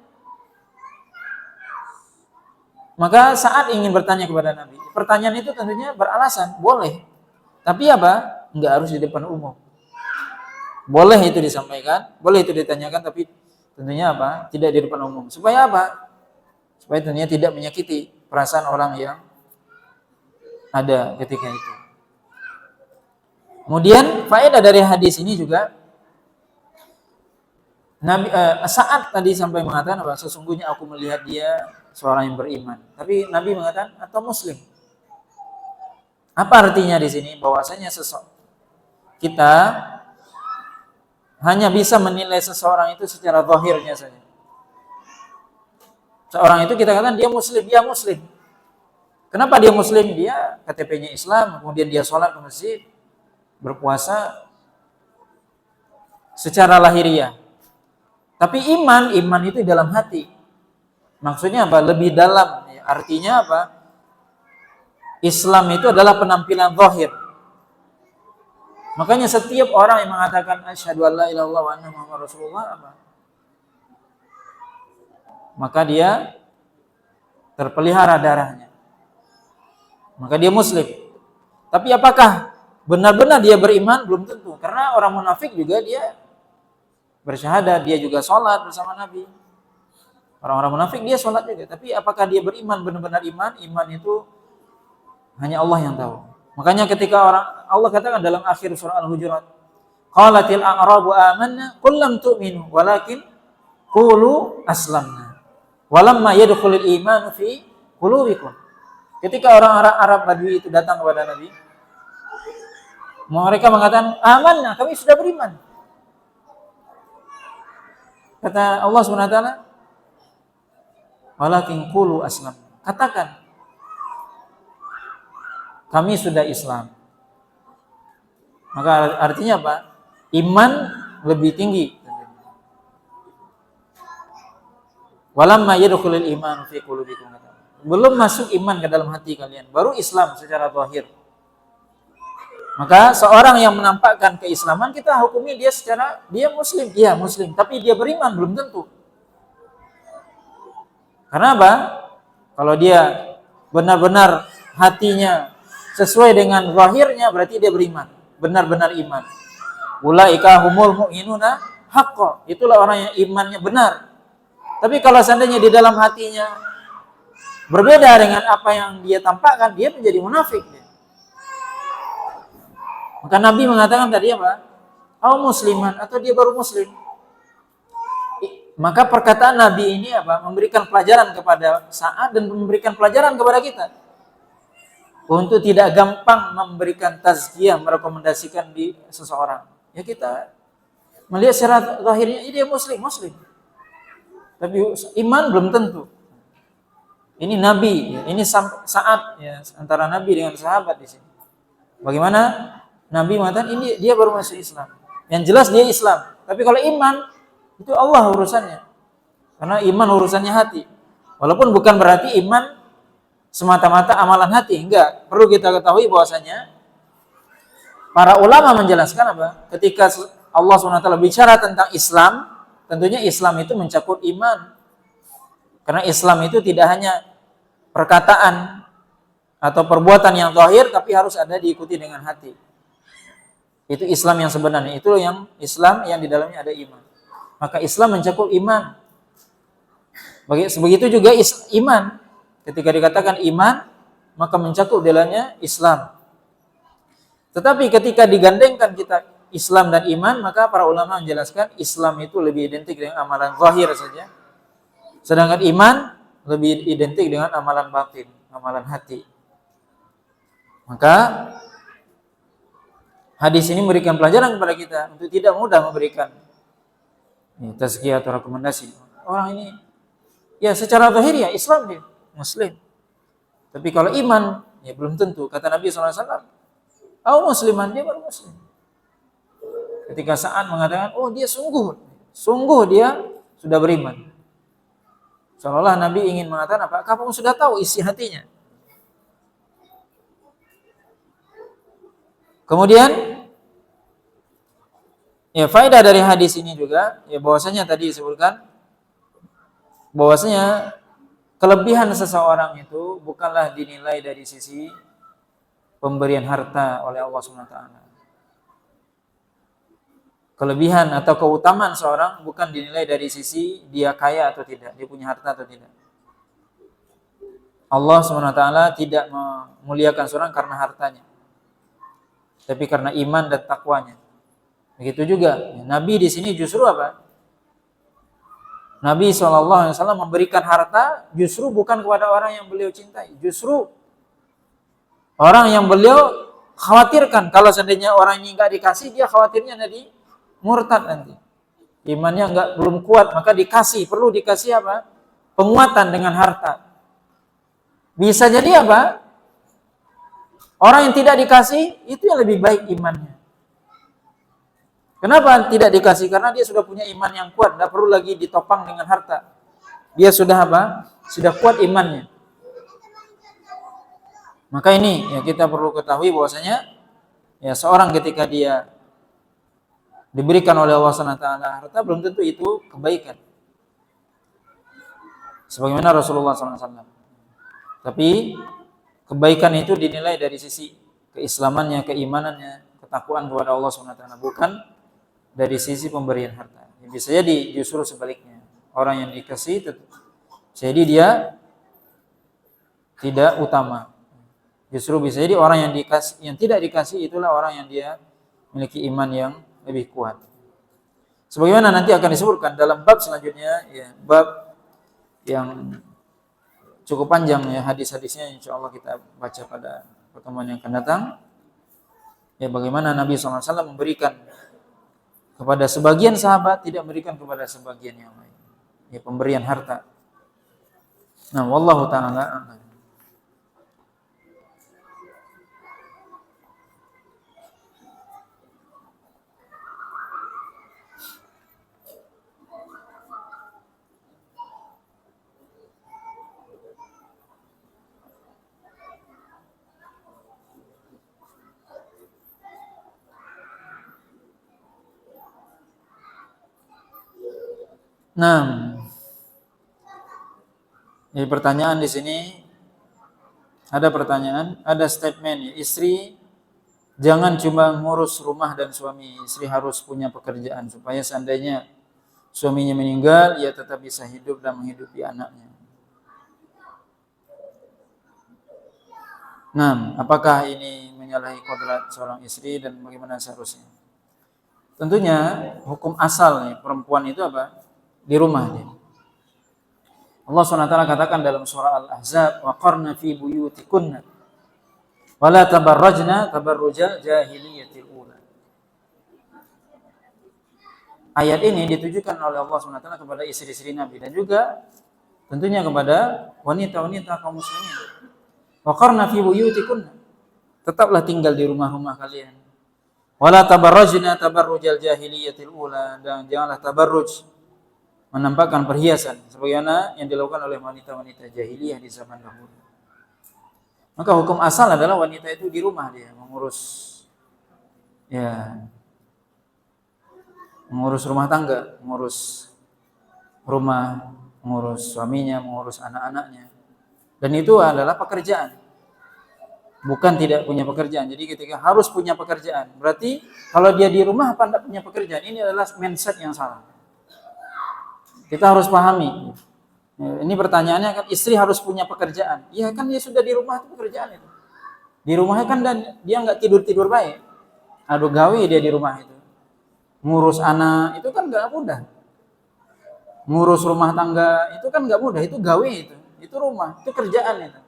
Maka saat ingin bertanya kepada Nabi, pertanyaan itu tentunya beralasan, boleh. Tapi apa? Enggak harus di depan umum. Boleh itu disampaikan, boleh itu ditanyakan, tapi tentunya apa? Tidak di depan umum. Supaya apa? Supaya tentunya tidak menyakiti perasaan orang yang ada ketika itu. Kemudian faedah dari hadis ini juga, Nabi saat tadi sampai mengatakan bahwa sesungguhnya aku melihat dia seorang yang beriman. Tapi Nabi mengatakan atau muslim. Apa artinya di sini? Bahwasanya kita hanya bisa menilai seseorang itu secara zahirnya saja. Seorang itu kita katakan dia muslim. Kenapa dia muslim? Dia KTP-nya Islam, kemudian dia sholat ke masjid, berpuasa secara lahiriah. Tapi iman itu dalam hati. Maksudnya apa? Lebih dalam. Artinya apa? Islam itu adalah penampilan zahir. Makanya setiap orang yang mengatakan asyhadu alla ilaha illallah wa anna muhammadar rasulullah apa? Maka dia terpelihara darahnya. Maka dia muslim. Tapi apakah benar-benar dia beriman? Belum tentu. Karena orang munafik juga dia bersyahadat, dia juga sholat bersama Nabi. Orang-orang munafik dia sholat juga. Tapi apakah dia beriman, benar-benar iman? Iman itu hanya Allah yang tahu. Makanya ketika Allah katakan dalam akhir surah Al-Hujurat, qalatil a'rabu amanna qul lam tu'minu walakin qulu aslamna walamma yadkhulul imanu fi qulubikum. Ketika orang Arab Badui itu datang kepada Nabi, mereka mengatakan, amanna, kami sudah beriman. Kata Allah SWT, walakin qulu aslam. Katakan, kami sudah Islam. Maka artinya apa? Iman lebih tinggi. Walamma yadkhulul iman fi qulubikum. Belum masuk iman ke dalam hati kalian, baru Islam secara zahir. Maka seorang yang menampakkan keislaman, kita hukumi dia secara dia muslim, iya muslim, tapi dia beriman belum tentu. Karena apa? Kalau dia benar-benar hatinya sesuai dengan zahirnya, berarti dia beriman, benar-benar iman. Ulaika humul mu'minuna haqqan. Itulah orang yang imannya benar. Tapi kalau seandainya di dalam hatinya berbeda dengan apa yang dia tampakkan, dia menjadi munafik. Maka Nabi mengatakan tadi apa? Au musliman, atau dia baru muslim. Maka perkataan Nabi ini apa? Memberikan pelajaran kepada Sa'ad dan memberikan pelajaran kepada kita. Untuk tidak gampang memberikan tazkiyah, merekomendasikan di seseorang. Ya kita melihat secara zahirnya dia muslim. Tapi iman belum tentu. Ini Nabi, ini Sa'ad ya, antara Nabi dengan sahabat di sini. Bagaimana Nabi mengatakan ini dia baru masuk Islam. Yang jelas dia Islam. Tapi kalau iman itu Allah urusannya. Karena iman urusannya hati. Walaupun bukan berarti iman semata-mata amalan hati, enggak. Perlu kita ketahui bahwasanya para ulama menjelaskan apa? Ketika Allah SWT bicara tentang Islam, tentunya Islam itu mencakup iman. Karena Islam itu tidak hanya perkataan atau perbuatan yang zahir, tapi harus ada diikuti dengan hati. Itu Islam yang sebenarnya. Itu yang Islam yang di dalamnya ada iman. Maka Islam mencakup iman. Begitu juga iman. Ketika dikatakan iman, maka mencakup dalamnya Islam. Tetapi ketika digandengkan kita Islam dan iman, maka para ulama menjelaskan Islam itu lebih identik dengan amalan zahir saja. Sedangkan iman lebih identik dengan amalan batin, amalan hati. Maka hadis ini memberikan pelajaran kepada kita untuk tidak mudah memberikan tazkiyah atau rekomendasi. Orang ini ya secara zahir ya Islam dia, muslim. Tapi kalau iman ya belum tentu. Kata Nabi SAW, "Au musliman," dia baru muslim. Ketika Sa'ad mengatakan, "Oh, dia sungguh dia sudah beriman." Seolah Nabi ingin mengatakan apa? Kamu sudah tahu isi hatinya. Kemudian ya faedah dari hadis ini juga ya bahwasanya tadi disebutkan bahwasanya kelebihan seseorang itu bukanlah dinilai dari sisi pemberian harta oleh Allah Subhanahu wa taala. Kelebihan atau keutamaan seorang bukan dinilai dari sisi dia kaya atau tidak, dia punya harta atau tidak. Allah Subhanahu wa taala tidak memuliakan seorang karena hartanya, tapi karena iman dan takwanya. Begitu juga Nabi di sini justru apa? Nabi SAW memberikan harta justru bukan kepada orang yang beliau cintai, justru orang yang beliau khawatirkan. Kalau seandainya orang ini nggak dikasih, dia khawatirnya nanti murtad nanti, imannya belum kuat, maka perlu dikasih apa? Penguatan dengan harta. Bisa jadi apa? Orang yang tidak dikasih itu yang lebih baik imannya. Kenapa tidak dikasih? Karena dia sudah punya iman yang kuat, tidak perlu lagi ditopang dengan harta. Dia sudah apa? Sudah kuat imannya. Maka ini ya kita perlu ketahui bahwasanya ya seorang ketika dia diberikan oleh Allah SWT harta, belum tentu itu kebaikan. Sebagaimana Rasulullah SAW. Tapi kebaikan itu dinilai dari sisi keislamannya, keimanannya, ketakwaan kepada Allah SWT, bukan dari sisi pemberian harta. Bisa jadi justru sebaliknya. Orang yang dikasih jadi dia tidak utama. Justru bisa jadi orang yang tidak dikasih itulah orang yang dia memiliki iman yang lebih kuat. Sebagaimana nanti akan disebutkan dalam bab selanjutnya, ya, bab yang cukup panjang ya, hadis-hadisnya insyaallah kita baca pada pertemuan yang akan datang. Ya, bagaimana Nabi SAW memberikan kepada sebagian sahabat, tidak memberikan kepada sebagian yang lain. Ya, pemberian harta. Nah, wallahu ta'ala a'lam. Nah, jadi pertanyaan di sini ada pertanyaan, ada statement ya, istri jangan cuma ngurus rumah dan suami, istri harus punya pekerjaan supaya seandainya suaminya meninggal, ia tetap bisa hidup dan menghidupi anaknya. Nah, apakah ini menyalahi kodrat seorang istri dan bagaimana seharusnya? Tentunya hukum asal nih, perempuan itu apa? Di rumah dia. Allah SWT katakan dalam surah Al-Ahzab, wa qarna fi buyutikunna wa la tabarrajna tabarrujal jahiliyatil ula. Ayat ini ditujukan oleh Allah SWT kepada istri-istri Nabi dan juga tentunya kepada wanita-wanita kaum muslimin. Wa qarna fi buyutikunna, tetaplah tinggal di rumah-rumah kalian. Wa la tabarrajna tabarrujal jahiliyatil ula, dan janganlah tabarruj, menampakkan perhiasan sebagaimana yang dilakukan oleh wanita-wanita jahiliyah di zaman dahulu. Maka hukum asal adalah wanita itu di rumah dia mengurus rumah tangga, mengurus rumah, mengurus suaminya, mengurus anak-anaknya. Dan itu adalah pekerjaan. Bukan tidak punya pekerjaan. Jadi ketika harus punya pekerjaan, berarti kalau dia di rumah apa tidak punya pekerjaan? Ini adalah mindset yang salah. Kita harus pahami. Ini pertanyaannya kan, istri harus punya pekerjaan. Iya kan, dia sudah di rumah itu pekerjaan itu. Di rumahnya kan dan dia nggak tidur baik. Aduh gawe dia di rumah itu. Ngurus anak itu kan nggak mudah. Ngurus rumah tangga itu kan nggak mudah. Itu gawe itu. Itu rumah, itu kerjaan itu.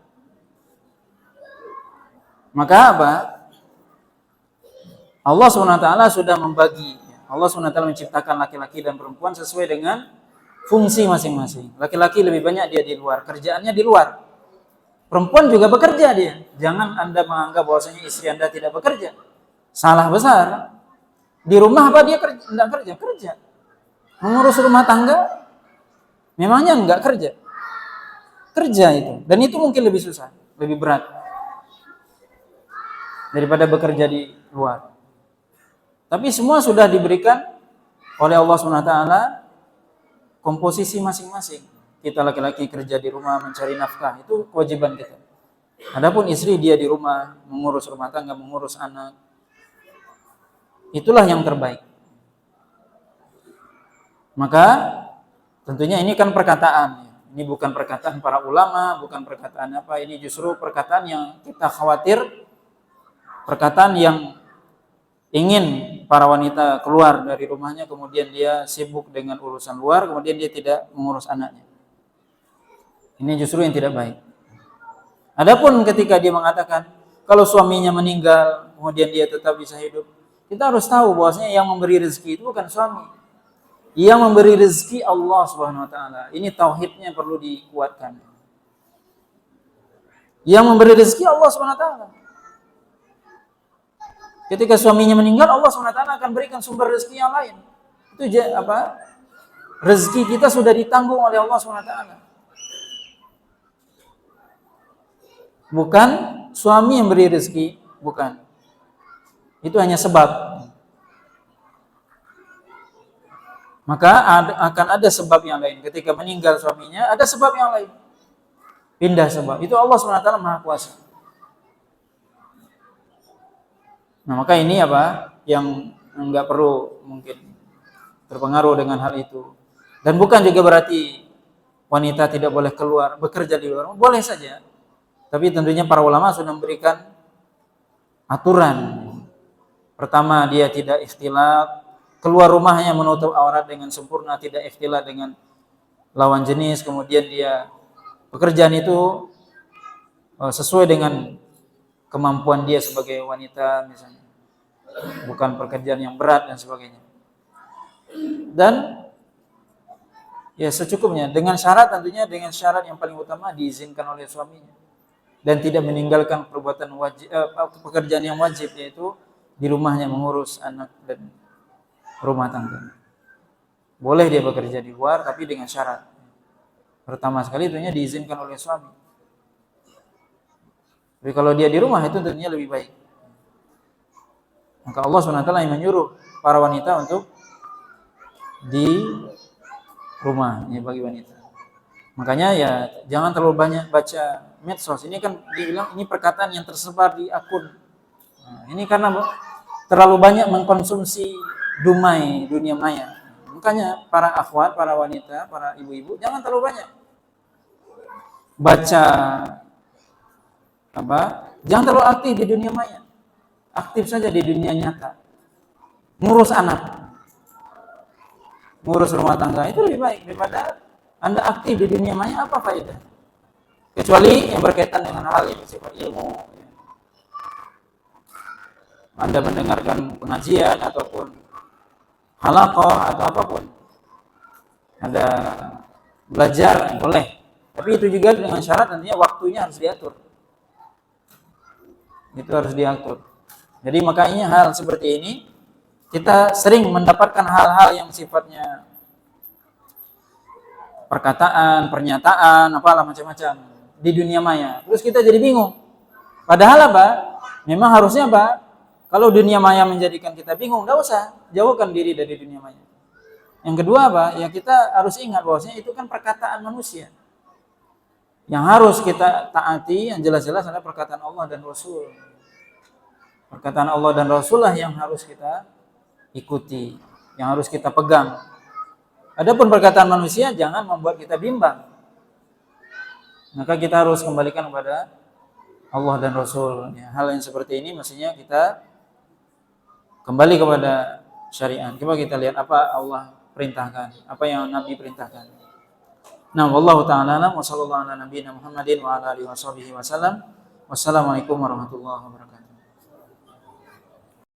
Maka apa? Allah SWT sudah membagi. Allah SWT menciptakan laki-laki dan perempuan sesuai dengan fungsi masing-masing. Laki-laki lebih banyak dia di luar, kerjaannya di luar. Perempuan juga bekerja dia. Jangan Anda menganggap bahwasanya istri Anda tidak bekerja. Salah besar. Di rumah apa dia tidak kerja? Kerja. Mengurus rumah tangga memangnya enggak kerja? Kerja itu. Dan itu mungkin lebih susah, lebih berat. daripada bekerja di luar. Tapi semua sudah diberikan oleh Allah SWT komposisi masing-masing. Kita laki-laki kerja di rumah mencari nafkah, itu kewajiban kita. Adapun istri dia di rumah mengurus rumah tangga, mengurus anak, itulah yang terbaik. Maka tentunya ini kan perkataan. Ini bukan perkataan para ulama, bukan perkataan apa. Ini justru perkataan yang kita khawatir, perkataan yang ingin para wanita keluar dari rumahnya, kemudian dia sibuk dengan urusan luar, kemudian dia tidak mengurus anaknya. Ini justru yang tidak baik. Adapun ketika dia mengatakan, kalau suaminya meninggal, kemudian dia tetap bisa hidup, kita harus tahu bahwasanya yang memberi rezeki itu bukan suami. Yang memberi rezeki Allah Subhanahu wa taala. Ini tauhidnya perlu dikuatkan. Yang memberi rezeki Allah Subhanahu wa taala. Ketika suaminya meninggal, Allah Subhanahu wa taala akan berikan sumber rezeki yang lain. Itu apa? Rezeki kita sudah ditanggung oleh Allah Subhanahu wa taala. Bukan suami yang beri rezeki, bukan. Itu hanya sebab. Maka akan ada sebab yang lain. Ketika meninggal suaminya, ada sebab yang lain. Pindah sebab. Itu Allah SWT Maha Kuasa. Nah, maka ini apa? Yang enggak perlu mungkin terpengaruh dengan hal itu. Dan bukan juga berarti wanita tidak boleh keluar, bekerja di luar. Boleh saja. Tapi tentunya para ulama sudah memberikan aturan. Pertama, dia tidak ikhtilat, keluar rumahnya menutup aurat dengan sempurna, tidak ikhtilat dengan lawan jenis. Kemudian dia pekerjaan itu sesuai dengan kemampuan dia sebagai wanita misalnya, bukan pekerjaan yang berat dan sebagainya. Dan ya secukupnya, dengan syarat tentunya, dengan syarat yang paling utama diizinkan oleh suaminya dan tidak meninggalkan perbuatan wajib, pekerjaan yang wajib, yaitu di rumahnya mengurus anak dan rumah tangga. Boleh dia bekerja di luar, tapi dengan syarat. Pertama sekali tentunya diizinkan oleh suami. Tapi kalau dia di rumah itu tentunya lebih baik. Maka Allah SWT yang menyuruh para wanita untuk di rumah, ini bagi wanita. Makanya ya jangan terlalu banyak baca medsos. Ini kan dibilang ini perkataan yang tersebar di akun. Nah, ini karena terlalu banyak mengkonsumsi dumai dunia maya. Makanya para akhwat, para wanita, para ibu-ibu jangan terlalu banyak baca apa? Jangan terlalu aktif di dunia maya. Aktif saja di dunia nyata. Ngurus anak, ngurus rumah tangga itu lebih baik daripada Anda aktif di dunia maya. Apa faedah? Kecuali yang berkaitan dengan hal yang bersifat ilmu. Anda mendengarkan pengajian ataupun halaqah atau apapun. Ada belajar, boleh. Tapi itu juga dengan syarat nantinya waktunya harus diatur. Itu harus diatur. Jadi makanya hal seperti ini kita sering mendapatkan hal-hal yang sifatnya perkataan, pernyataan, apalah macam-macam di dunia maya. Terus kita jadi bingung. Padahal apa? Memang harusnya apa? Kalau dunia maya menjadikan kita bingung, enggak usah, jauhkan diri dari dunia maya. Yang kedua apa? Ya kita harus ingat bahwasanya itu kan perkataan manusia. Yang harus kita taati, yang jelas-jelas adalah perkataan Allah dan Rasul. Perkataan Allah dan Rasul lah yang harus kita ikuti, yang harus kita pegang. Adapun perkataan manusia jangan membuat kita bimbang. Maka kita harus kembalikan kepada Allah dan Rasul. Ya, hal yang seperti ini mestinya kita kembali kepada syariat. Coba kita lihat apa Allah perintahkan, apa yang Nabi perintahkan. Nah, wallahu ta'ala a'lam wa sallallahu ala nabiyyina Muhammadin wa ala alihi wasallam. Wassalamualaikum warahmatullahi wabarakatuh.